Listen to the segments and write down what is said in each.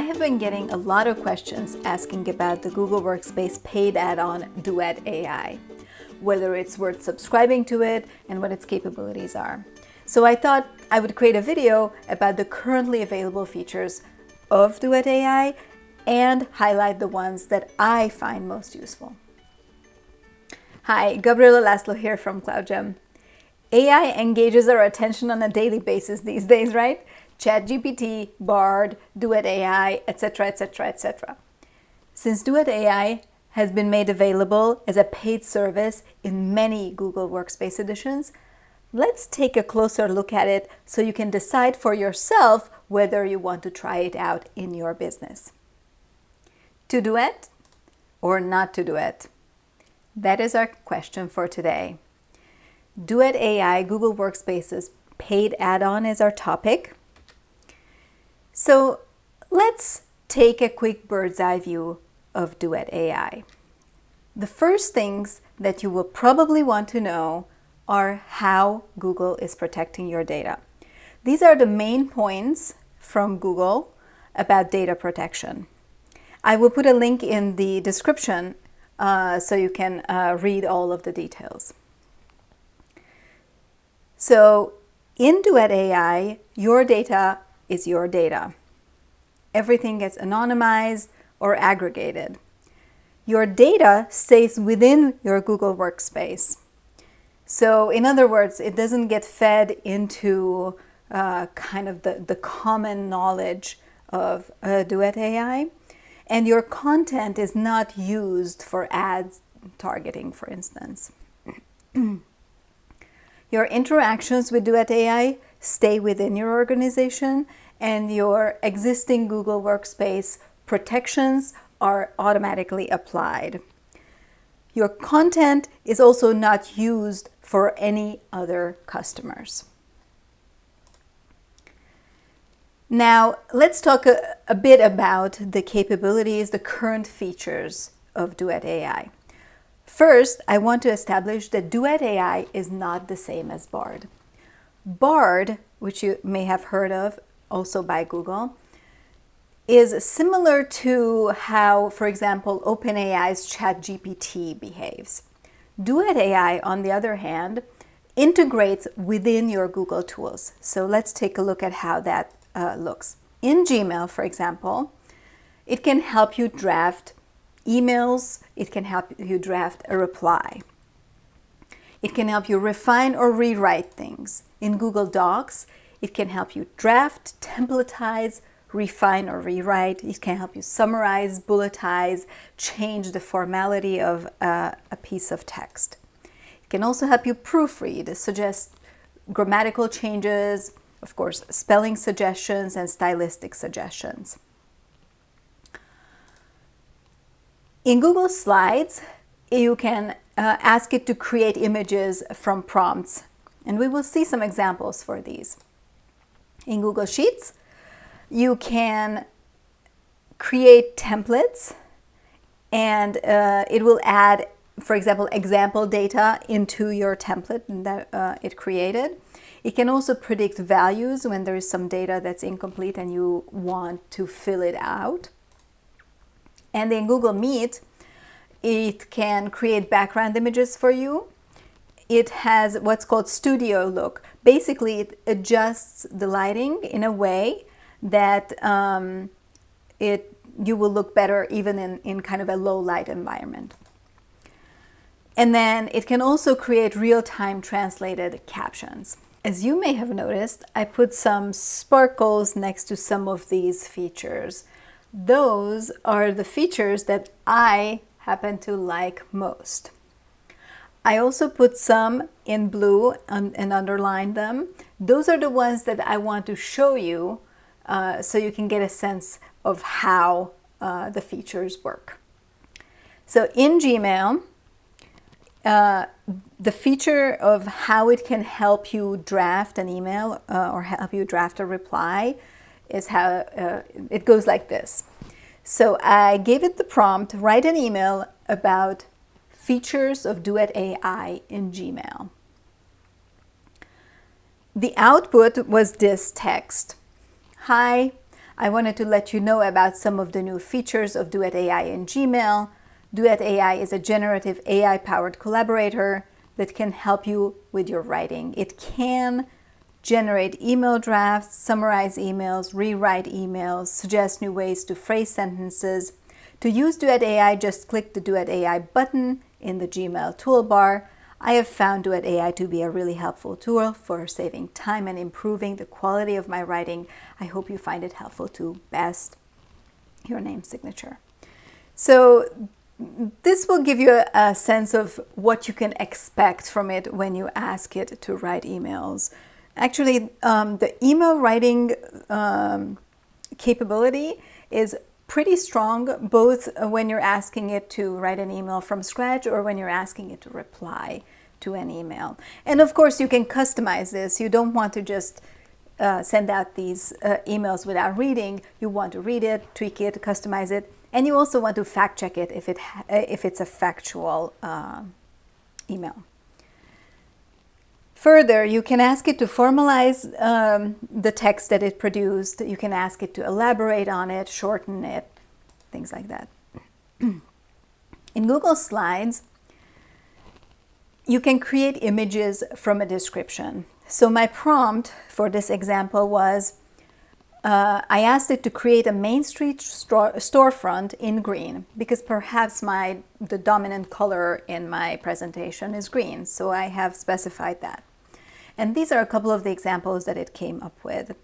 have been getting a lot of questions asking about the Google Workspace paid add-on Duet AI, whether it's worth subscribing to it and what its capabilities are. So I thought I would create a video about the currently available features of Duet AI and highlight the ones that I find most useful. Hi, Gabriela Laszlo here from KloudGem. AI engages our attention on a daily basis these days, right? ChatGPT, Bard, Duet AI, etc., etc., etc. Since Duet AI has been made available as a paid service in many Google Workspace editions, let's take a closer look at it so you can decide for yourself whether you want to try it out in your business. To duet or not to duet? That is our question for today. Duet AI, Google Workspace's paid add-on, is our topic. So let's take a quick bird's eye view of Duet AI. The first things that you will probably want to know are how Google is protecting your data. These are the main points from Google about data protection. I will put a link in the description so you can read all of the details. So in Duet AI, your data is your data. Everything gets anonymized or aggregated. Your data stays within your Google Workspace. So in other words, it doesn't get fed into kind of the common knowledge of Duet AI. And your content is not used for ads targeting, for instance. Your interactions with Duet AI stay within your organization, and your existing Google Workspace protections are automatically applied. Your content is also not used for any other customers. Now, let's talk a bit about the capabilities, the current features of Duet AI. First, I want to establish that Duet AI is not the same as Bard. Bard, which you may have heard of also by Google, is similar to how, for example, OpenAI's ChatGPT behaves. Duet AI, on the other hand, integrates within your Google tools. So let's take a look at how that looks. In Gmail, for example, it can help you draft emails. It can help you draft a reply. It can help you refine or rewrite things. In Google Docs, it can help you draft, templatize, refine or rewrite. It can help you summarize, bulletize, change the formality of a piece of text. It can also help you proofread, suggest grammatical changes, of course, spelling suggestions and stylistic suggestions. In Google Slides, you can ask it to create images from prompts, and we will see some examples for these. In Google Sheets, you can create templates, and it will add, for example, example data into your template that it created. It can also predict values when there is some data that's incomplete and you want to fill it out. And in Google Meet, it can create background images for you. It has what's called Studio Look. Basically, it adjusts the lighting in a way that you will look better even in kind of a low light environment. And then it can also create real-time translated captions. As you may have noticed, I put some sparkles next to some of these features. Those are the features that I happen to like most. I also put some in blue and underlined them. Those are the ones that I want to show you so you can get a sense of how the features work. So in Gmail, the feature of how it can help you draft an email or help you draft a reply is how it goes like this. So I gave it the prompt, write an email about features of Duet AI in Gmail. The output was this text. Hi, I wanted to let you know about some of the new features of Duet AI in Gmail. Duet AI is a generative AI-powered collaborator that can help you with your writing. It can generate email drafts, summarize emails, rewrite emails, suggest new ways to phrase sentences. To use Duet AI, just click the Duet AI button in the Gmail toolbar. I have found Duet AI to be a really helpful tool for saving time and improving the quality of my writing. I hope you find it helpful too. Best, your name signature. So this will give you a sense of what you can expect from it when you ask it to write emails. Actually, the email writing capability is pretty strong, both when you're asking it to write an email from scratch or when you're asking it to reply to an email. And of course, you can customize this. You don't want to just send out these emails without reading. You want to read it, tweak it, customize it, and you also want to fact check it if it's a factual email. Further, you can ask it to formalize the text that it produced. You can ask it to elaborate on it, shorten it, things like that. In Google Slides, you can create images from a description. So my prompt for this example was, I asked it to create a Main Street storefront in green, because perhaps the dominant color in my presentation is green, so I have specified that. And these are a couple of the examples that it came up with.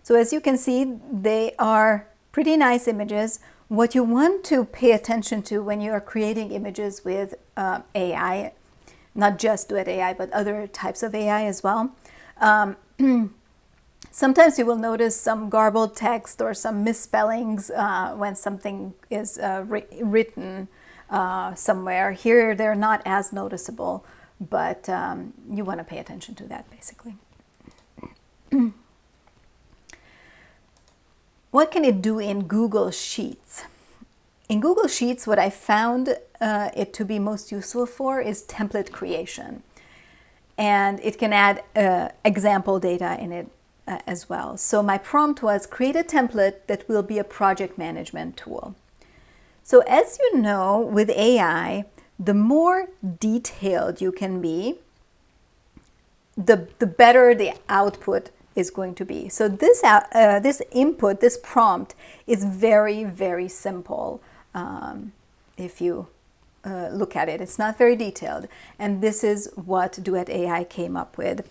So as you can see, they are pretty nice images. What you want to pay attention to when you are creating images with AI, not just Duet AI, but other types of AI as well, sometimes you will notice some garbled text or some misspellings when something is written somewhere. Here, they're not as noticeable, but you want to pay attention to that, basically. What can it do in Google Sheets? In Google Sheets, what I found it to be most useful for is template creation. And it can add example data in it as well. So my prompt was, create a template that will be a project management tool. So as you know, with AI, the more detailed you can be, the better the output is going to be. So this input, this prompt, is very, very simple if you look at it. It's not very detailed. And this is what Duet AI came up with.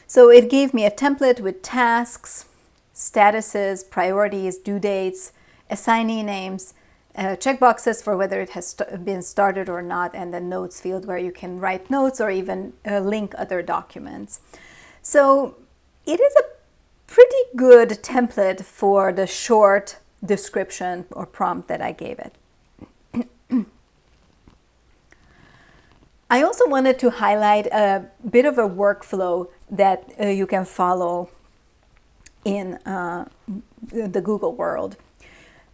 So it gave me a template with tasks, statuses, priorities, due dates, assignee names, checkboxes for whether it has been started or not, and the notes field where you can write notes or even link other documents. So it is a pretty good template for the short description or prompt that I gave it. I also wanted to highlight a bit of a workflow that you can follow in the Google world.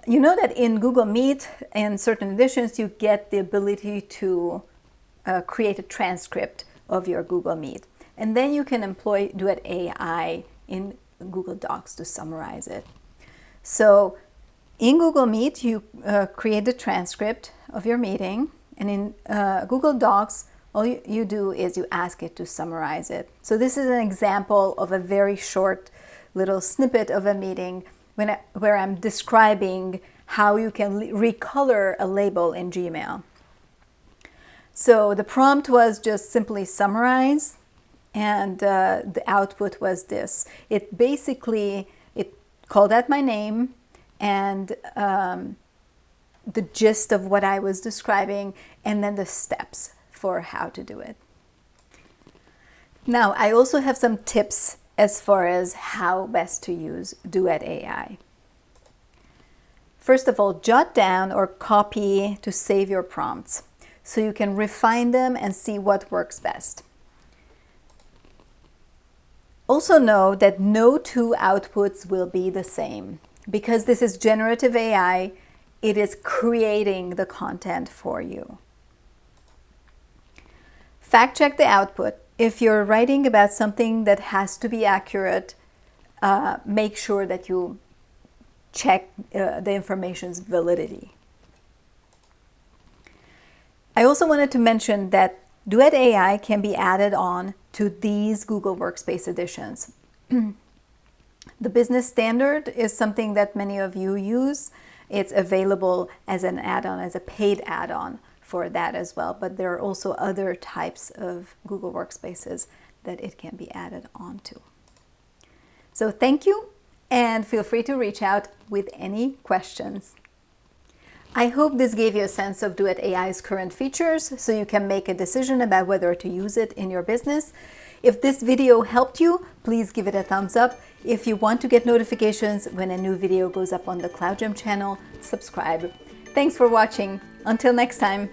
You know that in Google Meet and certain editions, you get the ability to create a transcript of your Google Meet. And then you can employ Duet AI in Google Docs to summarize it. So in Google Meet, you create the transcript of your meeting. And in Google Docs, all you do is you ask it to summarize it. So this is an example of a very short little snippet of a meeting where I'm describing how you can recolor a label in Gmail. So the prompt was just simply summarize, and the output was this. It called out my name and the gist of what I was describing, and then the steps for how to do it. Now, I also have some tips as far as how best to use Duet AI. First of all, jot down or copy to save your prompts so you can refine them and see what works best. Also know that no two outputs will be the same. Because this is generative AI, it is creating the content for you. Fact check the output. If you're writing about something that has to be accurate, make sure that you check the information's validity. I also wanted to mention that Duet AI can be added on to these Google Workspace editions. The business standard is something that many of you use. It's available as an add-on, as a paid add-on for that as well. But there are also other types of Google Workspaces that it can be added onto. So thank you, and feel free to reach out with any questions. I hope this gave you a sense of Duet AI's current features so you can make a decision about whether to use it in your business. If this video helped you, please give it a thumbs up. If you want to get notifications when a new video goes up on the KloudGem channel, subscribe. Thanks for watching. Until next time.